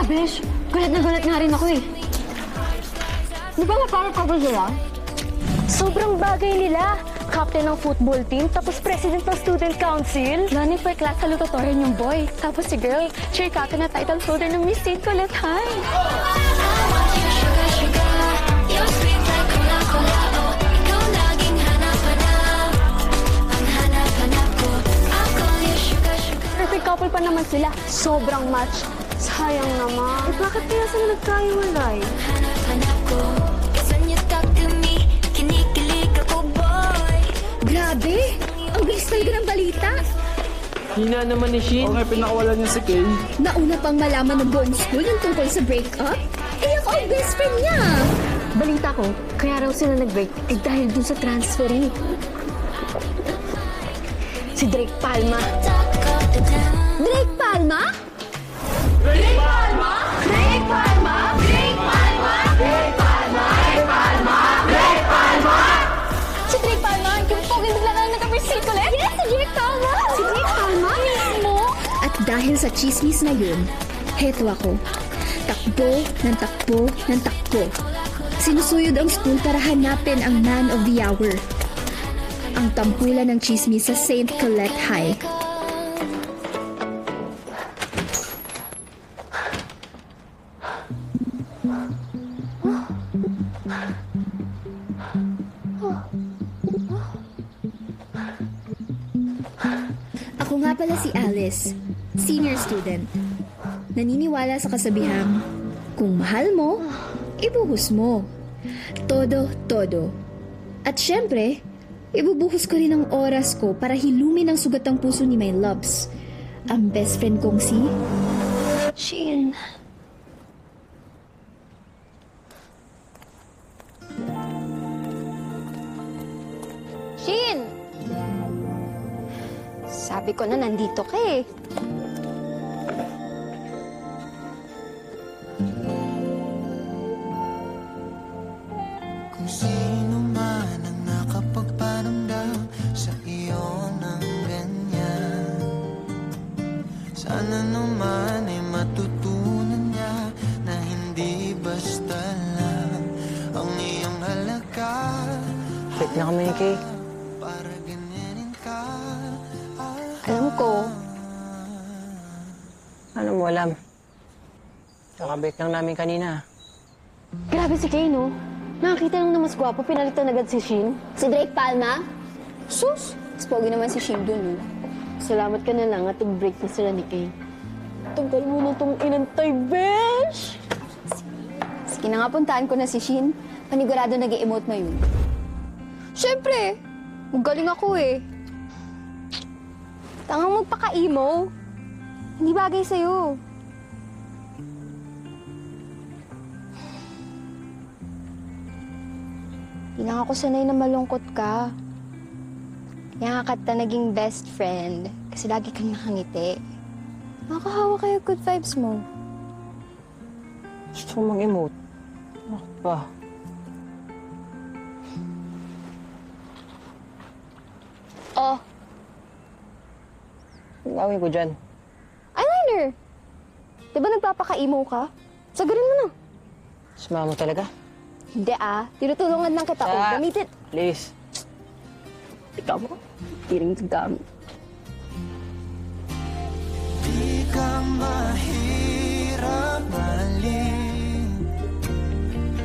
Besh. Galit na galit nga rin ako eh. Di ba ma-power couple sila? Sobrang bagay nila. Captain ng football team, tapos president ng student council. Running for class salutatorian yung boy. Tapos si girl, cheer captain na title holder ng Miss St. Colette High. Perfect couple pa naman sila. Sobrang match. Sayang naman. Eh, bakit kaya sila nagkahiwalay? Grabe! Ang bilis talaga ng balita. Hina naman ni Shin. Okay, pinakawalan niya si Kay. Nauna pang malaman ng buong school yung tungkol sa breakup. Eh, ako ang best friend niya. Balita ko, kaya raw sila nag-break eh dahil dun sa transferee. Si Drake Palma. Drake Palma? Drake Palma? Drake Palma? Drake Palma? Drake Palma? Drake Palma? Drake Palma? Si Drake Palma, yung poging bigla na nagka-Miss Colette? Yes, si Drake Palma! Si Drake Palma? Mismo? At dahil sa chismis na yun, heto ako. Takbo ng takbo ng takbo. Sinusuyod ang school para hanapin ang man of the hour. Ang tampulan ng chismis sa St. Colette High. Ako nga pala si Alice, senior student. Naniniwala sa kasabihang, kung mahal mo, ibuhos mo. Todo, todo. At syempre, ibubuhos ko rin ang oras ko para hilumin ang sugatang puso ni my loves. Ang best friend kong si... Shin. Shin! Sabi ko na nandito ka eh. Kung sino man ang nakapagparamdam sa iyo ng ganyan, sana naman ay matutunan niya na hindi basta lang ang iyong halaga. Check na kami ni Kay. Para ganyanin ka. Alam ko. Ano mo alam? Kakabake lang namin kanina. Grabe si Kay, no? Nakakita nung na mas gwapo, pinalitan agad si Shin. Si Drake Palma? Sus! Mas pogi naman si Shin dun, no? Salamat ka na lang at nag-break na sila ni Kay. Tagal mo na itong inantay, besh! Sige na nga, puntaan ko na si Shin. Panigurado nag-i-emote na yun. Siyempre, magaling ako eh. Tangang magpaka-emo. Hindi bagay sa'yo. Di lang ako sanay na malungkot ka. Kaya nga kita naging best friend. Kasi lagi kang nakangiti. Nakakahawa kayo good vibes mo. Gusto ko mag-emote. Bakit ba? Oh, Ang gawin ko dyan. eyeliner! Di ba nagpapaka-emo ka? Sagarin mo na. Sumama mo talaga? Hindi ah, tinutulungan lang kita. Oh, gamitin. Please. Ikaw mo, hindi rin gamit. Di ka mahirap mahalin.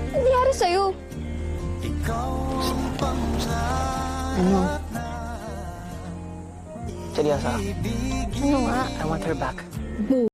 Ano nangyari sa'yo? Ikaw ang pangarap. Ano? Seryoso? Ano nga? I want her back.